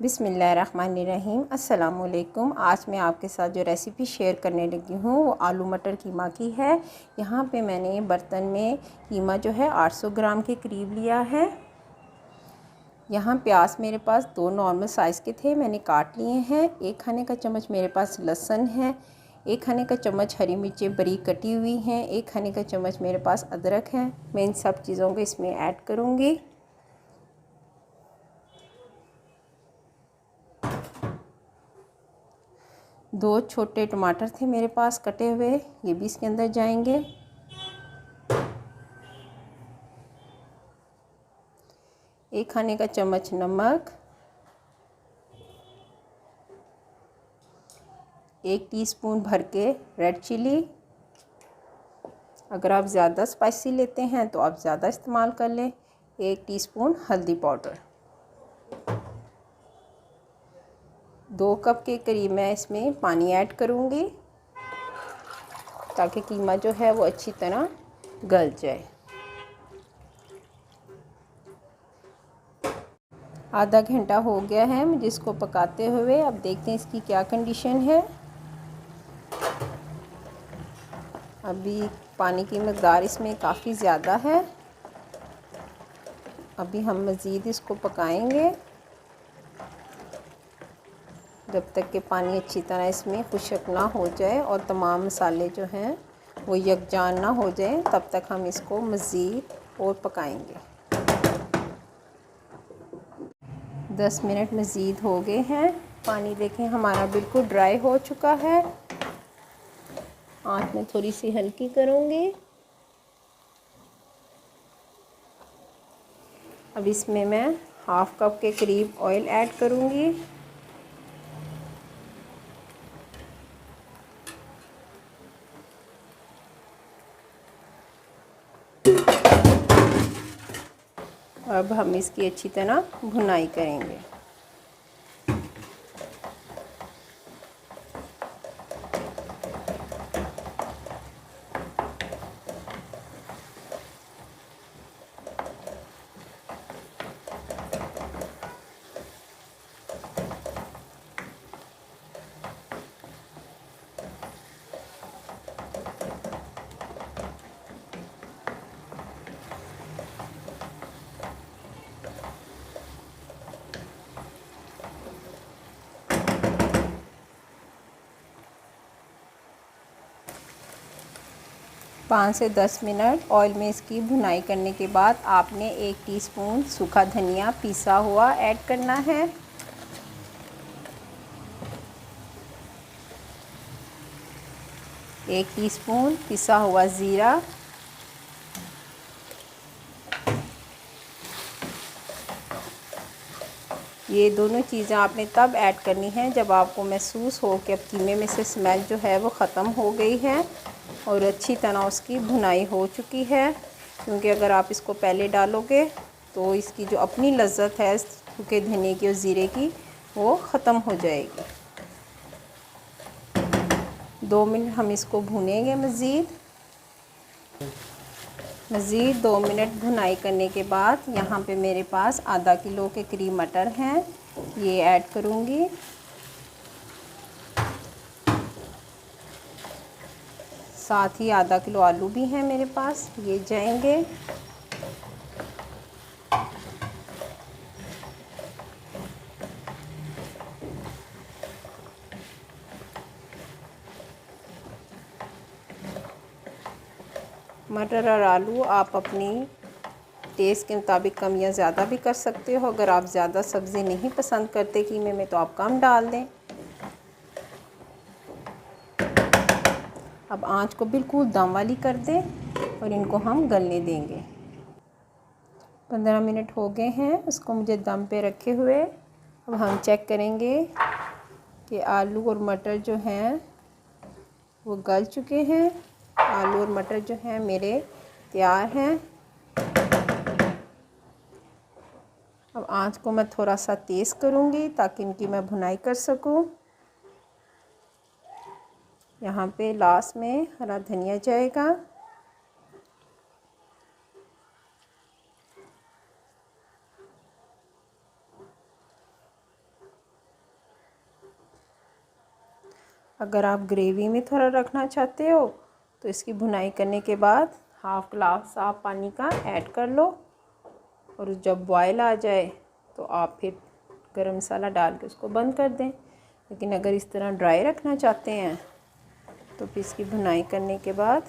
बिस्मिल्लाहिर्रहमानिर्रहीम। अस्सलामुअलैकुम। आज मैं आपके साथ जो रेसिपी शेयर करने लगी हूँ वो आलू मटर कीमा की है। यहाँ पे मैंने बर्तन में कीमा जो है 800 ग्राम के करीब लिया है। यहाँ प्याज मेरे पास 2 नॉर्मल साइज़ के थे, मैंने काट लिए हैं। 1 खाने का चम्मच मेरे पास लहसुन है, 1 खाने का चम्मच हरी मिर्चें बारीक कटी हुई हैं, 1 खाने का चम्मच मेरे पास अदरक है। मैं इन सब चीज़ों को इसमें ऐड करूँगी। दो छोटे टमाटर थे मेरे पास कटे हुए, ये भी इसके अंदर जाएंगे। एक खाने का चम्मच नमक, 1 टीस्पून भर के रेड चिली। अगर आप ज़्यादा स्पाइसी लेते हैं तो आप ज़्यादा इस्तेमाल कर लें। 1 टीस्पून हल्दी पाउडर। 2 कप के करीब मैं इसमें पानी ऐड करूँगी ताकि कीमा जो है वो अच्छी तरह गल जाए। आधा घंटा हो गया है मुझे इसको पकाते हुए। अब देखते हैं इसकी क्या कंडीशन है। अभी पानी की मकदार इसमें काफ़ी ज़्यादा है। अभी हम मज़ीद इसको पकाएंगे जब तक कि पानी अच्छी तरह इसमें खुश्क ना हो जाए और तमाम मसाले जो हैं वो यकजान ना हो जाए, तब तक हम इसको मज़ीद और पकाएंगे। 10 मिनट मज़ीद हो गए हैं। पानी देखें हमारा बिल्कुल ड्राई हो चुका है। आँच में थोड़ी सी हल्की करूँगी। अब इसमें मैं हाफ़ कप के करीब ऑयल ऐड करूँगी। अब हम इसकी अच्छी तरह भुनाई करेंगे। पाँच से 10 मिनट ऑयल में इसकी भुनाई करने के बाद आपने 1 टीस्पून सूखा धनिया पिसा हुआ ऐड करना है। एक टीस्पून पिसा हुआ ज़ीरा, ये दोनों चीज़ें आपने तब ऐड करनी है जब आपको महसूस हो कि अब कीमे में से स्मेल जो है वो ख़त्म हो गई है और अच्छी तरह उसकी भुनाई हो चुकी है। क्योंकि अगर आप इसको पहले डालोगे तो इसकी जो अपनी लज्जत है सूखे धनिए की और ज़ीरे की वो ख़त्म हो जाएगी। 2 मिनट हम इसको भुनेंगे। मज़ीद 2 मिनट भुनाई करने के बाद यहाँ पे मेरे पास आधा किलो के करीब मटर हैं, ये ऐड करूँगी। साथ ही आधा किलो आलू भी हैं मेरे पास, ये जाएंगे। मटर और आलू आप अपनी टेस्ट के मुताबिक कम या ज़्यादा भी कर सकते हो। अगर आप ज़्यादा सब्ज़ी नहीं पसंद करते कीमे में तो आप कम डाल दें। अब आंच को बिल्कुल दम वाली कर दें और इनको हम गलने देंगे। 15 मिनट हो गए हैं उसको मुझे दम पे रखे हुए। अब हम चेक करेंगे कि आलू और मटर जो हैं वो गल चुके हैं। आलू और मटर जो हैं मेरे तैयार हैं। अब आंच को मैं थोड़ा सा तेज़ करूँगी ताकि इनकी मैं भुनाई कर सकूँ। यहाँ पे लास्ट में हरा धनिया जाएगा। अगर आप ग्रेवी में थोड़ा रखना चाहते हो तो इसकी भुनाई करने के बाद हाफ़ ग्लास आप पानी का ऐड कर लो, और जब बॉयल आ जाए तो आप फिर गरम मसाला डाल के उसको बंद कर दें। लेकिन अगर इस तरह ड्राई रखना चाहते हैं तो फिर इसकी भुनाई करने के बाद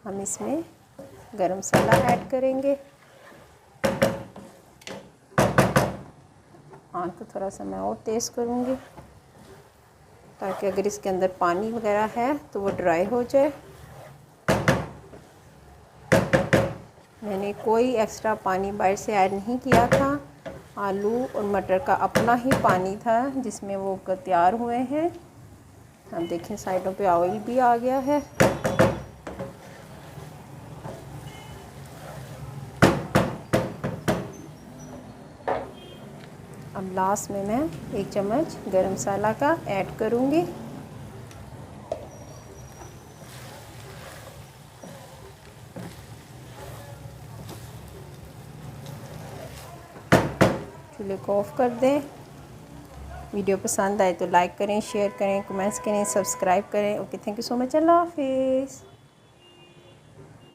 हम इसमें गरम मसाला ऐड करेंगे। आँच को थोड़ा सा मैं और तेज़ करूँगी ताकि अगर इसके अंदर पानी वगैरह है तो वो ड्राई हो जाए। मैंने कोई एक्स्ट्रा पानी बाहर से ऐड नहीं किया था। आलू और मटर का अपना ही पानी था जिसमें वो तैयार हुए हैं। अब देखें साइडों पे ऑयल भी आ गया है। अब लास्ट में मैं 1 चम्मच गरम मसाला का ऐड करूँगी। चूल्हे को ऑफ़ कर दें। वीडियो पसंद आए तो लाइक करें, शेयर करें, कमेंट्स करें, सब्सक्राइब करें। Okay, thank you so much. Allah हाफिज़।